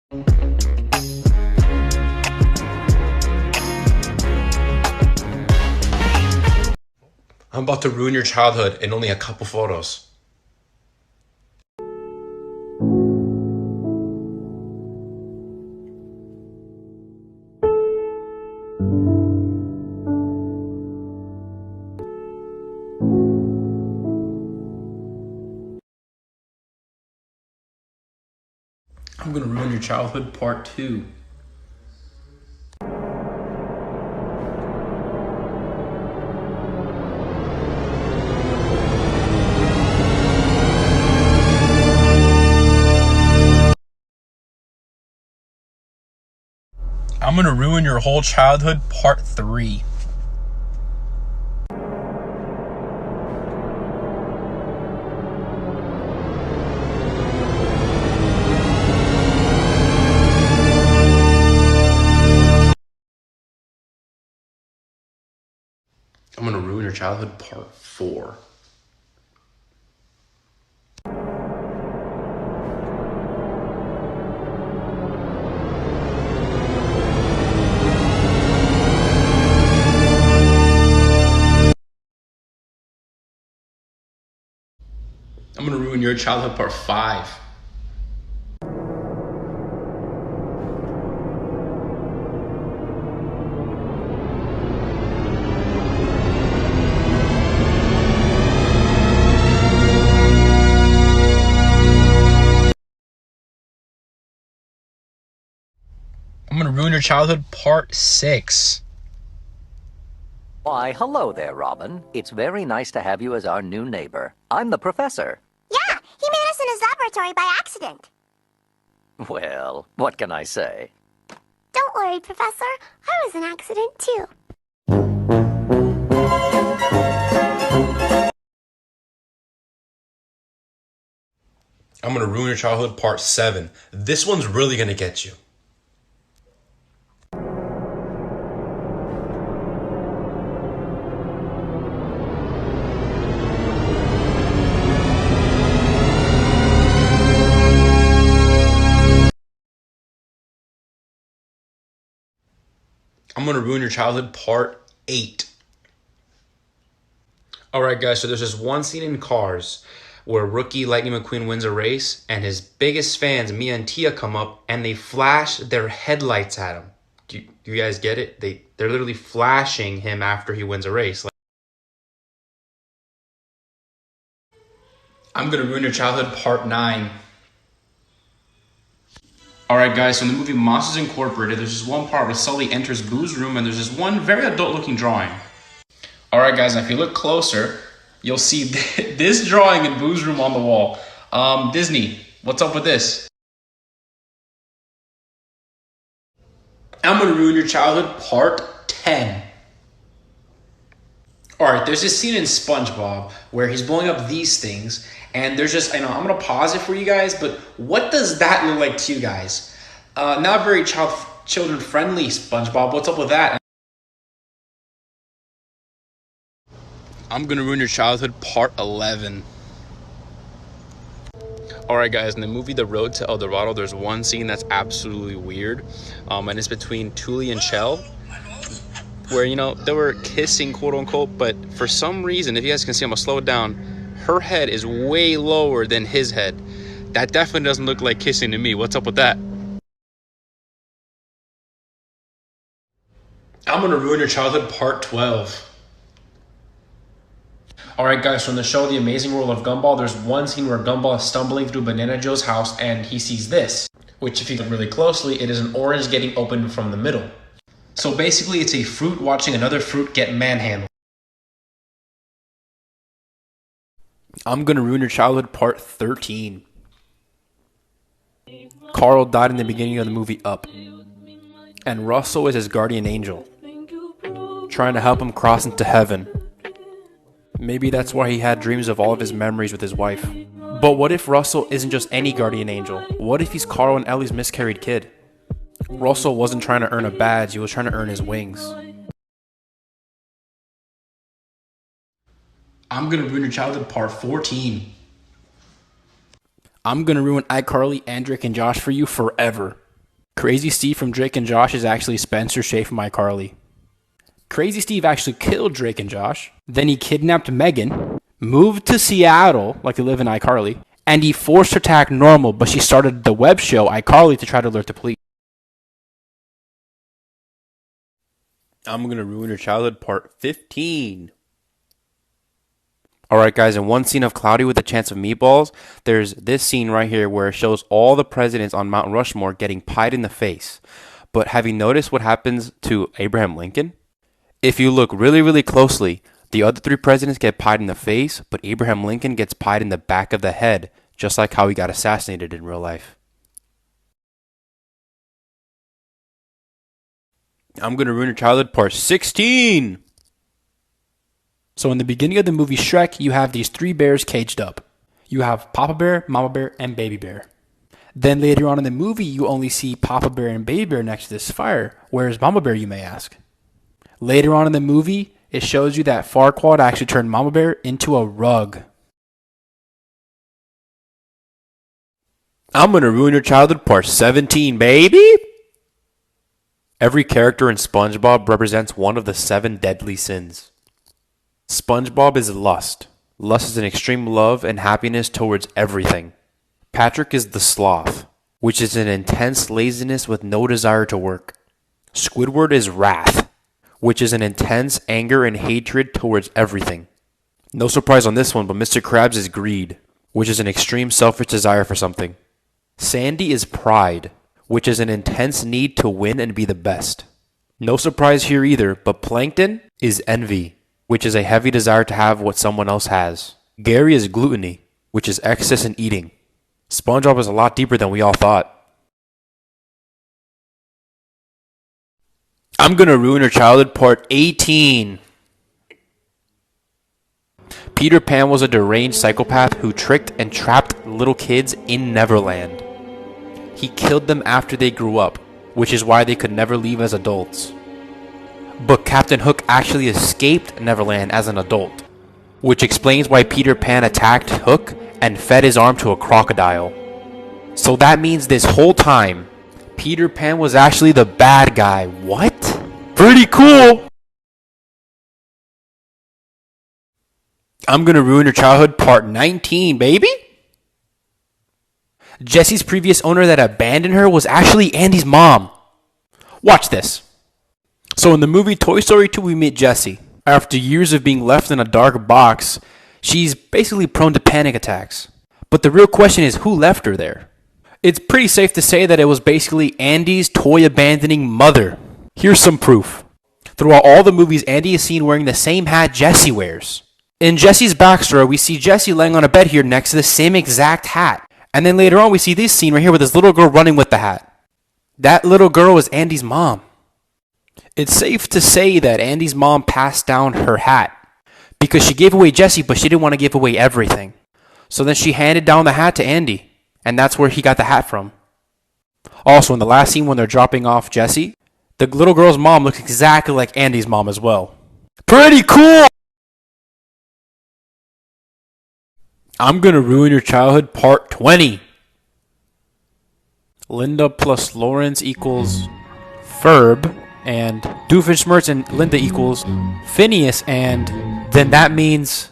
I'm about to ruin your childhood in only a couple photos. I'm gonna ruin your childhood part 2. I'm gonna ruin your whole childhood part 3. I'm gonna ruin your childhood part 4. I'm gonna ruin your childhood part 5. I'm gonna ruin your childhood part 6. Why, hello there, Robin. It's very nice to have you as our new neighbor. I'm the professor. Yeah, he made us in his laboratory by accident. Well, what can I say? Don't worry, Professor. I was an accident, too. I'm gonna ruin your childhood part 7. This one's really gonna get you. I'm gonna ruin your childhood part 8. Alright guys, so there's this one scene in Cars where rookie Lightning McQueen wins a race and his biggest fans, Mia and Tia, come up and they flash their headlights at him. Do you guys get it? They're literally flashing him after he wins a race. I'm gonna ruin your childhood part 9. Alright guys, so in the movie Monsters Incorporated, there's this one part where Sully enters Boo's room and there's this one very adult looking drawing. Alright guys, now if you look closer, you'll see this drawing in Boo's room on the wall. Disney, what's up with this? I'm gonna ruin your childhood part 10. Alright, there's this scene in SpongeBob where he's blowing up these things, and there's just, I'm gonna pause it for you guys, but what does that look like to you guys? Not very children friendly, SpongeBob. What's up with that? I'm gonna ruin your childhood part 11. Alright guys, in the movie The Road to El Dorado, there's one scene that's absolutely weird, and it's between Tully and Chell, where, they were kissing, quote unquote, but for some reason, if you guys can see, I'm gonna slow it down, her head is way lower than his head. That definitely doesn't look like kissing to me. What's up with that? I'm gonna ruin your childhood part 12. Alright guys, so in the show The Amazing World of Gumball, there's one scene where Gumball is stumbling through Banana Joe's house and he sees this, which if you look really closely, it is an orange getting opened from the middle. So basically, it's a fruit watching another fruit get manhandled. I'm gonna ruin your childhood part 13. Carl died in the beginning of the movie Up, and Russell is his guardian angel, trying to help him cross into heaven. Maybe that's why he had dreams of all of his memories with his wife. But what if Russell isn't just any guardian angel? What if he's Carl and Ellie's miscarried kid? Russell wasn't trying to earn a badge, he was trying to earn his wings. I'm gonna ruin your childhood part 14. I'm gonna ruin iCarly, Andrick, and Josh for you forever. Crazy Steve from Drake and Josh is actually Spencer Shay from iCarly. Crazy Steve actually killed Drake and Josh. Then he kidnapped Megan, moved to Seattle, like they live in iCarly, and he forced her to act normal, but she started the web show iCarly to try to alert the police. I'm going to ruin your childhood, part 15. Alright guys, in one scene of Cloudy with a Chance of Meatballs, there's this scene right here where it shows all the presidents on Mount Rushmore getting pied in the face. But have you noticed what happens to Abraham Lincoln? If you look really, really closely, the other three presidents get pied in the face, but Abraham Lincoln gets pied in the back of the head, just like how he got assassinated in real life. I'm going to ruin your childhood, part 16! So in the beginning of the movie Shrek, you have these three bears caged up. You have Papa Bear, Mama Bear, and Baby Bear. Then later on in the movie, you only see Papa Bear and Baby Bear next to this fire. Where's Mama Bear, you may ask? Later on in the movie, it shows you that Farquaad actually turned Mama Bear into a rug. I'm gonna ruin your childhood, part 17, baby! Every character in SpongeBob represents one of the 7 deadly sins. SpongeBob is lust. Lust is an extreme love and happiness towards everything. Patrick is the sloth, which is an intense laziness with no desire to work. Squidward is wrath, which is an intense anger and hatred towards everything. No surprise on this one, but Mr. Krabs is greed, which is an extreme selfish desire for something. Sandy is pride, which is an intense need to win and be the best. No surprise here either, but Plankton is envy, which is a heavy desire to have what someone else has. Gary is gluttony, which is excess in eating. SpongeBob is a lot deeper than we all thought. I'm gonna ruin your childhood, part 18. Peter Pan was a deranged psychopath who tricked and trapped little kids in Neverland. He killed them after they grew up, which is why they could never leave as adults. But Captain Hook actually escaped Neverland as an adult, which explains why Peter Pan attacked Hook and fed his arm to a crocodile. So that means this whole time, Peter Pan was actually the bad guy. What? Pretty cool! I'm gonna ruin your childhood, part 19, baby! Jessie's previous owner that abandoned her was actually Andy's mom. Watch this. So in the movie Toy Story 2, we meet Jessie. After years of being left in a dark box, she's basically prone to panic attacks. But the real question is, who left her there? It's pretty safe to say that it was basically Andy's toy-abandoning mother. Here's some proof. Throughout all the movies, Andy is seen wearing the same hat Jessie wears. In Jessie's backstory, we see Jessie laying on a bed here next to the same exact hat. And then later on, we see this scene right here with this little girl running with the hat. That little girl was Andy's mom. It's safe to say that Andy's mom passed down her hat because she gave away Jessie, but she didn't want to give away everything. So then she handed down the hat to Andy, and that's where he got the hat from. Also, in the last scene when they're dropping off Jessie, the little girl's mom looks exactly like Andy's mom as well. Pretty cool! I'm gonna ruin your childhood, part 20. Linda plus Lawrence equals Ferb, and Doofenshmirtz and Linda equals Phineas, and then that means